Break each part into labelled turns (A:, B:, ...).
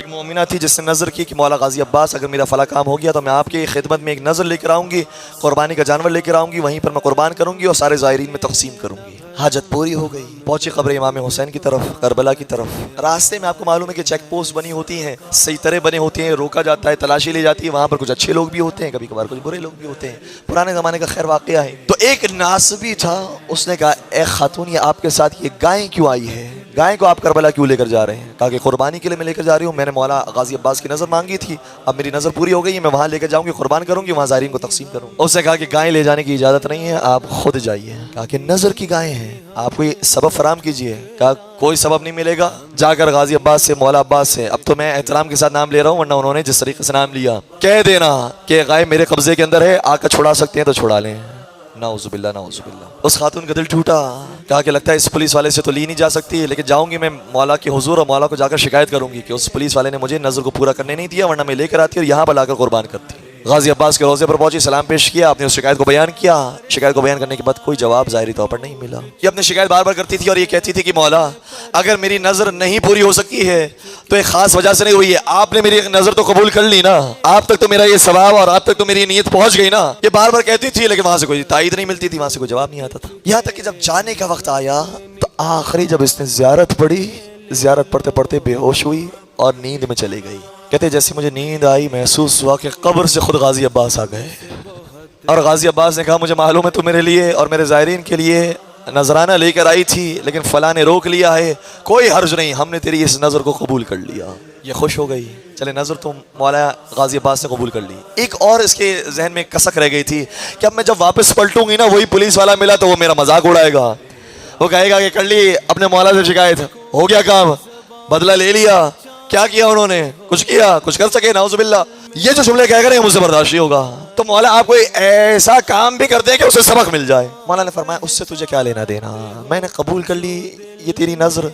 A: ایک مومنہ تھی جس نے نظر کی کہ مولا غازی عباس اگر میرا فلاں کام ہو گیا تو میں آپ کی خدمت میں ایک نظر لے کر آؤں گی، قربانی کا جانور لے کر آؤں گی، وہیں پر میں قربان کروں گی اور سارے زائرین میں تقسیم کروں گی۔ حاجت پوری ہو گئی، پہنچی قبر امام حسین کی طرف، کربلا کی طرف۔ راستے میں آپ کو معلوم ہے کہ چیک پوسٹ بنی ہوتی ہیں، سیطرے بنے ہوتے ہیں، روکا جاتا ہے، تلاشی لی جاتی ہے، وہاں پر کچھ اچھے لوگ بھی ہوتے ہیں، کبھی کبھار کچھ برے لوگ بھی ہوتے ہیں، پرانے زمانے کا خیر واقعہ ہے۔ تو ایک ناسبی تھا، اس نے کہا اے خاتون یہ آپ کے ساتھ یہ گائیں کیوں آئی ہے؟ گائیں کو آپ کربلا کیوں لے کر جا رہے ہیں؟ کہا کہ قربانی کے لیے میں لے کر جا رہی ہوں، میں نے مولا غازی عباس کی نظر مانگی تھی، اب میری نظر پوری ہو گئی ہے، میں وہاں لے کر جاؤں گی، قربان کروں گی، وہاں زائرین کو تقسیم کروں گی۔ اس نے کہا کہ گائیں لے جانے کی اجازت نہیں ہے، آپ خود جائیے۔ کہا کہ نظر کی گائیں ہیں، آپ کو یہ سبب فراہم کیجئے۔ کہا کوئی سبب نہیں ملے گا، جا کر غازی عباس سے، مولا عباس سے، اب تو میں احترام کے ساتھ نام لے رہا ہوں ورنہ انہوں نے جس طریقے سے نام لیا، کہہ دینا کہ گائے میرے قبضے کے اندر ہے، آ کر چھڑا سکتے ہیں تو چھڑا لیں۔ نعوذ باللہ نعوذ باللہ۔ اس خاتون کا دل ٹوٹا، کہا کہ لگتا ہے اس پولیس والے سے تو لی نہیں جا سکتی، لیکن جاؤں گی میں مولا کے حضور اور مولا کو جا کر شکایت کروں گی کہ اس پولیس والے نے مجھے نظر کو پورا کرنے نہیں دیا، ورنہ میں لے کر آتی اور یہاں پر لا کر قربان کرتی۔ غازی عباس کے روضے پر پہنچی، سلام پیش کیا، اپنی اس شکایت کو بیان کیا۔ شکایت کو بیان کرنے کے بعد کوئی جواب ظاہری طور پر نہیں ملا۔ یہ اپنی شکایت بار بار کرتی تھی اور یہ کہتی تھی کہ مولا اگر میری نظر نہیں پوری ہو سکتی ہے تو ایک خاص وجہ سے نہیں ہوئی ہے، آپ نے میری نظر تو قبول کر لی نا، آپ تک تو میرا یہ ثواب اور آپ تک تو میری نیت پہنچ گئی نا۔ یہ بار بار کہتی تھی لیکن وہاں سے کوئی تائید نہیں ملتی تھی، وہاں سے کوئی جواب نہیں آتا تھا۔ یہاں تک کہ جب جانے کا وقت آیا تو آخری جب اس نے زیارت پڑھی، زیارت پڑھتے پڑھتے بے ہوش ہوئی اور نیند میں چلی گئی۔ کہتے جیسے مجھے نیند آئی محسوس ہوا کہ قبر سے خود غازی عباس آ گئے، اور غازی عباس نے کہا مجھے معلوم ہے تو میرے لیے اور میرے زائرین کے لیے نذرانہ لے کر آئی تھی، لیکن فلاں نے روک لیا ہے، کوئی حرج نہیں، ہم نے تیری اس نظر کو قبول کر لیا۔ یہ خوش ہو گئی، چلے نظر تو مولا غازی عباس نے قبول کر لی۔ ایک اور اس کے ذہن میں کسک رہ گئی تھی کہ اب میں جب واپس پلٹوں گی نا وہی پولیس والا ملا تو وہ میرا مذاق اڑائے گا، وہ کہے گا کہ کر لی اپنے مولا سے شکایت، ہو گیا کام، بدلہ لے لیا۔ کیا کیا انہوں نے؟ کچھ کیا؟ کچھ کر سکے؟ نعوذ باللہ۔ یہ جو جملے کہہ رہے ہیں مجھ سے برداشت نہیں ہوگا، تو مولا آپ کوئی ایسا کام بھی کر دیں کہ اسے سبق مل جائے۔ مولا نے فرمایا اس سے تجھے کیا لینا دینا، میں نے قبول کر لی یہ تیری نظر،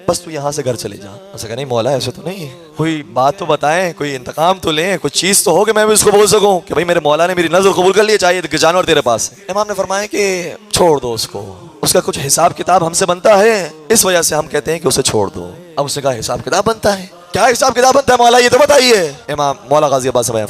A: بس تو یہاں سے گھر چلے جا۔ اسے کہا نہیں مولا ایسے تو نہیں، کوئی بات تو بتائیں، کوئی انتقام تو لیں، کوئی چیز تو ہو کہ میں بھی اس کو بول سکوں کہ بھائی میرے مولا نے میری نظر قبول کر لی، چاہیے کہ جانور تیرے پاس ہے۔ امام نے فرمایا کہ چھوڑ دو اس کو، اس کا کچھ حساب کتاب ہم سے بنتا ہے، اس وجہ سے ہم کہتے ہیں کہ اسے چھوڑ دو۔ اب اس نے کہا حساب کتاب بنتا ہے؟ کیا حساب کتاب بنتا ہے مولا یہ تو بتائیے۔ امام مولا غازی عباس سے بیان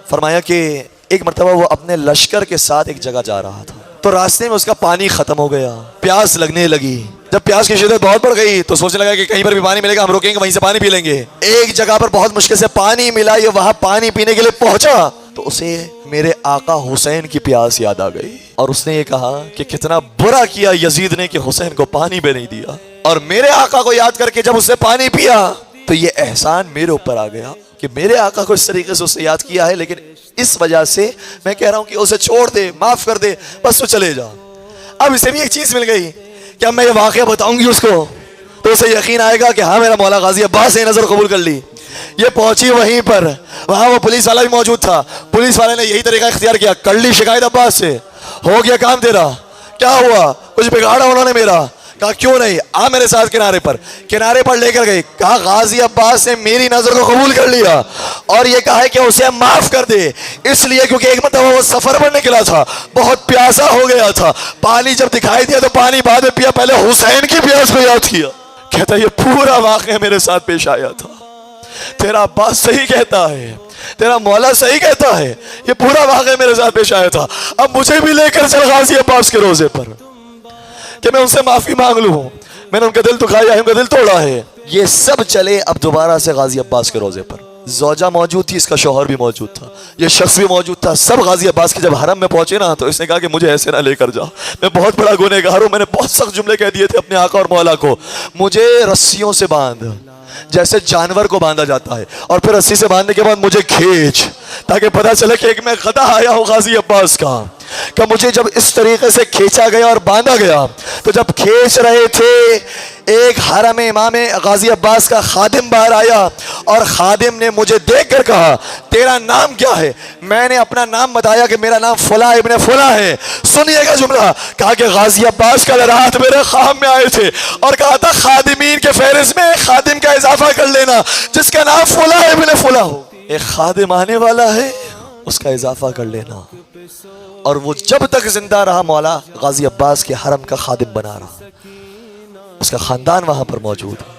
A: فرمایا کہ ایک مرتبہ وہ اپنے لشکر کے ساتھ ایک جگہ جا رہا تھا تو راستے میں اس کا پانی ختم ہو گیا، پیاس لگنے لگی۔ جب پیاس کی شدت بہت بڑھ گئی تو سوچنے لگا کہ کہیں پر بھی پانی ملے گا ہم روکیں گے، وہیں سے پانی پی لیں گے۔ ایک جگہ پر بہت مشکل سے پانی ملا، یہ وہاں پانی پینے کے لیے پہنچا تو اسے میرے آقا حسین کی پیاس یاد آ گئی، اور اس نے یہ کہا کہ کتنا برا کیا یزید نے کہ حسین کو پانی بھی نہیں دیا، اور میرے آقا کو یاد کر کے جب اس نے پانی پیا تو یہ احسان میرے اوپر آ گیا کہ میرے آقا کو اس طریقے سے اسے یاد کیا ہے، لیکن اس وجہ سے میں کہہ رہا ہوں کہ اسے چھوڑ دے، معاف کر دے، بس تو چلے جا۔ اب اسے بھی ایک چیز مل گئی کہ اب میں یہ واقعہ بتاؤں گی اس کو تو اسے یقین آئے گا کہ ہاں میرا مولا غازی عباس نے نظر قبول کر لی۔ یہ پہنچی وہیں پر، وہاں وہ پولیس والا بھی موجود تھا، پولیس والے نے یہی طریقہ اختیار کیا، کر لی شکایت عباس سے، ہو گیا کام تیرا، کیا ہوا؟ کچھ بگاڑا انہوں نے میرا؟ کہا کیوں نہیں، آ میرے ساتھ کنارے پر لے کر گئی۔ کہا غازی عباس نے میری نظر کو قبول کر لیا اور یہ کہا ہے کہ اسے معاف کر دے، اس لیے کیونکہ ایک مرتبہ وہ سفر پر نکلا تھا، بہت پیاسا ہو گیا تھا، پانی جب دکھائی دیا تو پانی بعد میں پیا، پہلے حسین کی پیاس کو یاد کیا۔ کہتا ہے یہ پورا واقعہ میرے ساتھ پیش آیا تھا، تیرا عباس صحیح کہتا ہے، تیرا مولا صحیح کہتا ہے، یہ پورا واقعہ میرے ساتھ پیش آیا تھا، اب مجھے بھی لے کر چل غازی عباس کے روزے پر کہ میں ان سے معافی مانگ لوں، میں نے ان کا دل دکھایا ہے، ان کا دل توڑا ہے۔ یہ سب چلے اب دوبارہ سے غازی عباس کے روزے پر، زوجہ موجود تھی، اس کا شوہر بھی موجود تھا، یہ شخص بھی موجود تھا، سب غازی عباس کے جب حرم میں پہنچے نا تو اس نے کہا کہ مجھے ایسے نہ لے کر جا، میں بہت بڑا گنہگار ہوں، میں نے بہت سخت جملے کہہ دیے تھے اپنے آقا اور مولا کو، مجھے رسیوں سے باندھ جیسے جانور کو باندھا جاتا ہے، اور پھر رسی سے باندھنے کے بعد مجھے کھینچ تاکہ پتہ چلے کہ ایک میں غدا آیا ہوں غازی عباس کا۔ کہ مجھے جب اس طریقے سے کھینچا گیا اور باندھا گیا تو جب کھینچ رہے تھے ایک حرم امام غازی عباس کا خادم باہر آیا اور خادم نے مجھے دیکھ کر کہا تیرا نام کیا ہے؟ میں نے اپنا نام بتایا کہ میرا نام فلاں ابن فلاں ہے۔ سنیے گا جملہ، کہا کہ غازی عباس کل رات میرے خواب میں آئے تھے اور کہا تھا خادمین کے فہرست میں ایک خادم کا اضافہ کر لینا جس کا نام فلاں ابن فلاں ہو، ایک خادم آنے والا ہے اس کا اضافہ کر لینا۔ اور وہ جب تک زندہ رہا مولا غازی عباس کے حرم کا خادم بنا رہا، اس کا خاندان وہاں پر موجود ہے۔